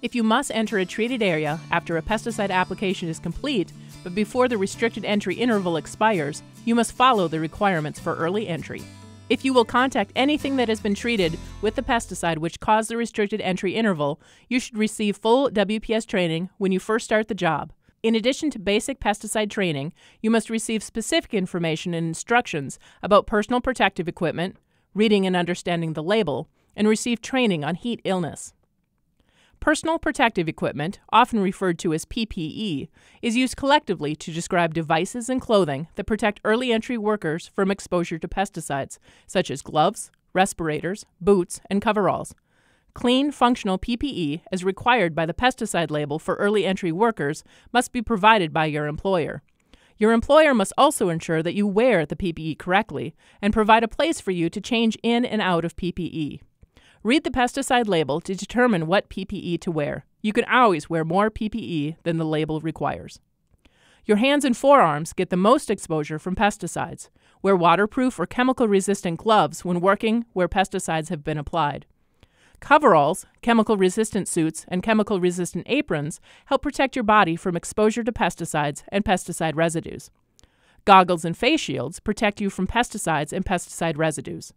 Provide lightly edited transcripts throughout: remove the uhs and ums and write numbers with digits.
If you must enter a treated area after a pesticide application is complete, but before the restricted entry interval expires, you must follow the requirements for early entry. If you will contact anything that has been treated with the pesticide which caused the restricted entry interval, you should receive full WPS training when you first start the job. In addition to basic pesticide training, you must receive specific information and instructions about personal protective equipment, reading and understanding the label, and receive training on heat illness. Personal protective equipment, often referred to as PPE, is used collectively to describe devices and clothing that protect early entry workers from exposure to pesticides, such as gloves, respirators, boots, and coveralls. Clean, functional PPE, as required by the pesticide label for early entry workers, must be provided by your employer. Your employer must also ensure that you wear the PPE correctly and provide a place for you to change in and out of PPE. Read the pesticide label to determine what PPE to wear. You can always wear more PPE than the label requires. Your hands and forearms get the most exposure from pesticides. Wear waterproof or chemical-resistant gloves when working where pesticides have been applied. Coveralls, chemical-resistant suits, and chemical-resistant aprons help protect your body from exposure to pesticides and pesticide residues. Goggles and face shields protect you from pesticides and pesticide residues.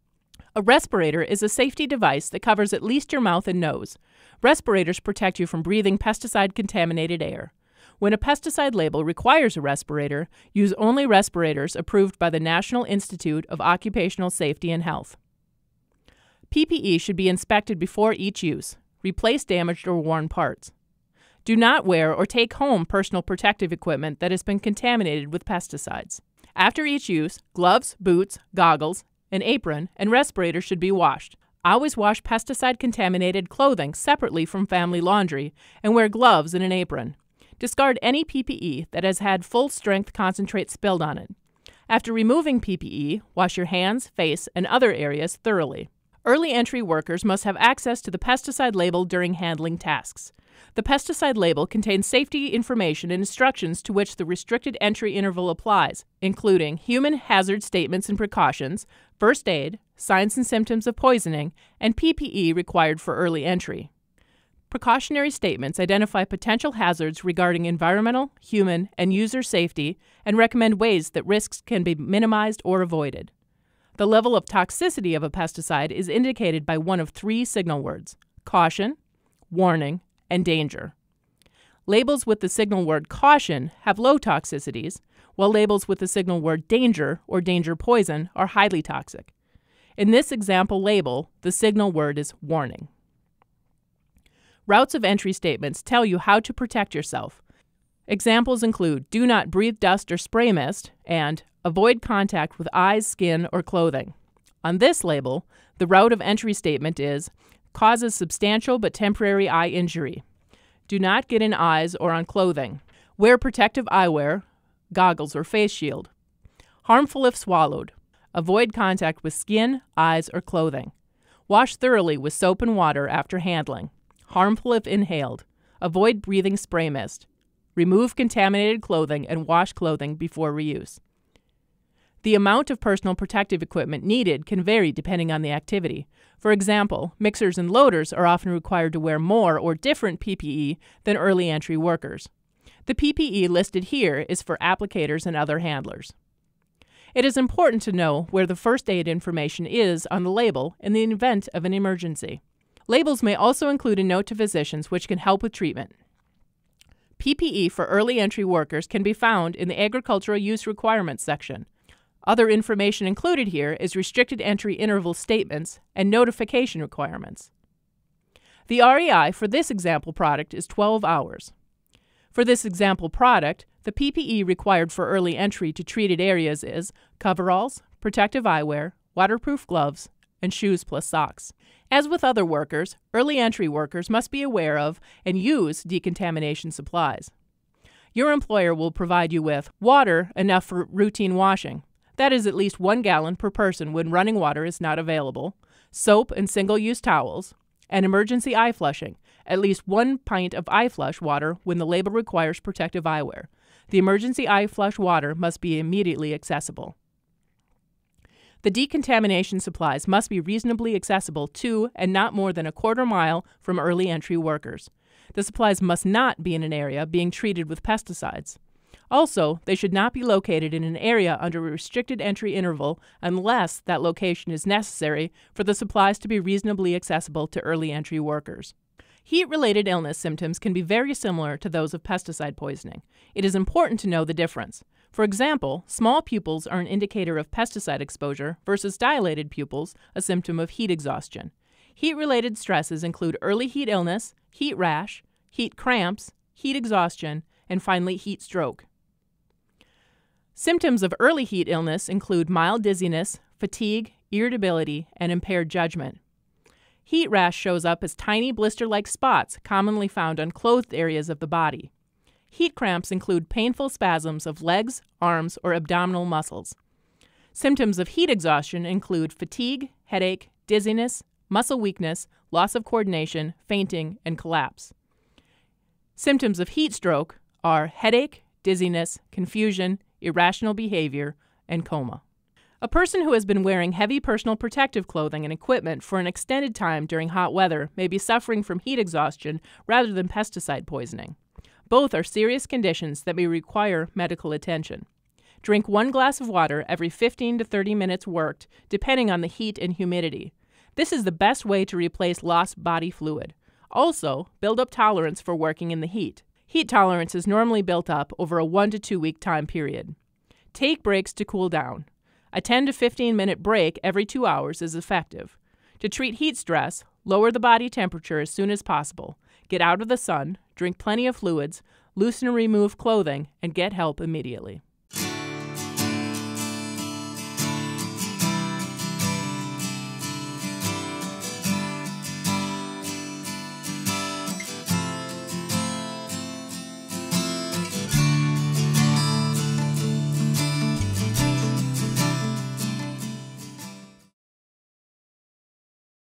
A respirator is a safety device that covers at least your mouth and nose. Respirators protect you from breathing pesticide-contaminated air. When a pesticide label requires a respirator, use only respirators approved by the National Institute of Occupational Safety and Health. PPE should be inspected before each use. Replace damaged or worn parts. Do not wear or take home personal protective equipment that has been contaminated with pesticides. After each use, gloves, boots, goggles, an apron, and respirator should be washed. Always wash pesticide-contaminated clothing separately from family laundry and wear gloves and an apron. Discard any PPE that has had full-strength concentrate spilled on it. After removing PPE, wash your hands, face, and other areas thoroughly. Early entry workers must have access to the pesticide label during handling tasks. The pesticide label contains safety information and instructions to which the restricted entry interval applies, including human hazard statements and precautions, first aid, signs and symptoms of poisoning, and PPE required for early entry. Precautionary statements identify potential hazards regarding environmental, human, and user safety and recommend ways that risks can be minimized or avoided. The level of toxicity of a pesticide is indicated by one of three signal words: caution, warning, and danger. Labels with the signal word caution have low toxicities, while labels with the signal word danger or danger poison are highly toxic. In this example label, the signal word is warning. Routes of entry statements tell you how to protect yourself. Examples include do not breathe dust or spray mist and avoid contact with eyes, skin, or clothing. On this label, the route of entry statement is causes substantial but temporary eye injury. Do not get in eyes or on clothing. Wear protective eyewear, goggles, or face shield. Harmful if swallowed. Avoid contact with skin, eyes, or clothing. Wash thoroughly with soap and water after handling. Harmful if inhaled. Avoid breathing spray mist. Remove contaminated clothing and wash clothing before reuse. The amount of personal protective equipment needed can vary depending on the activity. For example, mixers and loaders are often required to wear more or different PPE than early entry workers. The PPE listed here is for applicators and other handlers. It is important to know where the first aid information is on the label in the event of an emergency. Labels may also include a note to physicians which can help with treatment. PPE for early entry workers can be found in the Agricultural Use Requirements section. Other information included here is restricted entry interval statements and notification requirements. The REI for this example product is 12 hours. For this example product, the PPE required for early entry to treated areas is coveralls, protective eyewear, waterproof gloves, and shoes plus socks. As with other workers, early entry workers must be aware of and use decontamination supplies. Your employer will provide you with water enough for routine washing. That is at least 1 gallon per person when running water is not available, soap and single-use towels, and emergency eye flushing, at least 1 pint of eye flush water when the label requires protective eyewear. The emergency eye flush water must be immediately accessible. The decontamination supplies must be reasonably accessible to and not more than a quarter mile from early entry workers. The supplies must not be in an area being treated with pesticides. Also, they should not be located in an area under a restricted entry interval unless that location is necessary for the supplies to be reasonably accessible to early entry workers. Heat-related illness symptoms can be very similar to those of pesticide poisoning. It is important to know the difference. For example, small pupils are an indicator of pesticide exposure versus dilated pupils, a symptom of heat exhaustion. Heat-related stresses include early heat illness, heat rash, heat cramps, heat exhaustion, and finally heat stroke. Symptoms of early heat illness include mild dizziness, fatigue, irritability, and impaired judgment. Heat rash shows up as tiny blister-like spots commonly found on clothed areas of the body. Heat cramps include painful spasms of legs, arms, or abdominal muscles. Symptoms of heat exhaustion include fatigue, headache, dizziness, muscle weakness, loss of coordination, fainting, and collapse. Symptoms of heat stroke are headache, dizziness, confusion, irrational behavior, and coma. A person who has been wearing heavy personal protective clothing and equipment for an extended time during hot weather may be suffering from heat exhaustion rather than pesticide poisoning. Both are serious conditions that may require medical attention. Drink 1 glass of water every 15 to 30 minutes worked, depending on the heat and humidity. This is the best way to replace lost body fluid. Also, build up tolerance for working in the heat. Heat tolerance is normally built up over a 1 to 2 week time period. Take breaks to cool down. A 10 to 15 minute break every 2 hours is effective. To treat heat stress, lower the body temperature as soon as possible. Get out of the sun, drink plenty of fluids, loosen and remove clothing, and get help immediately.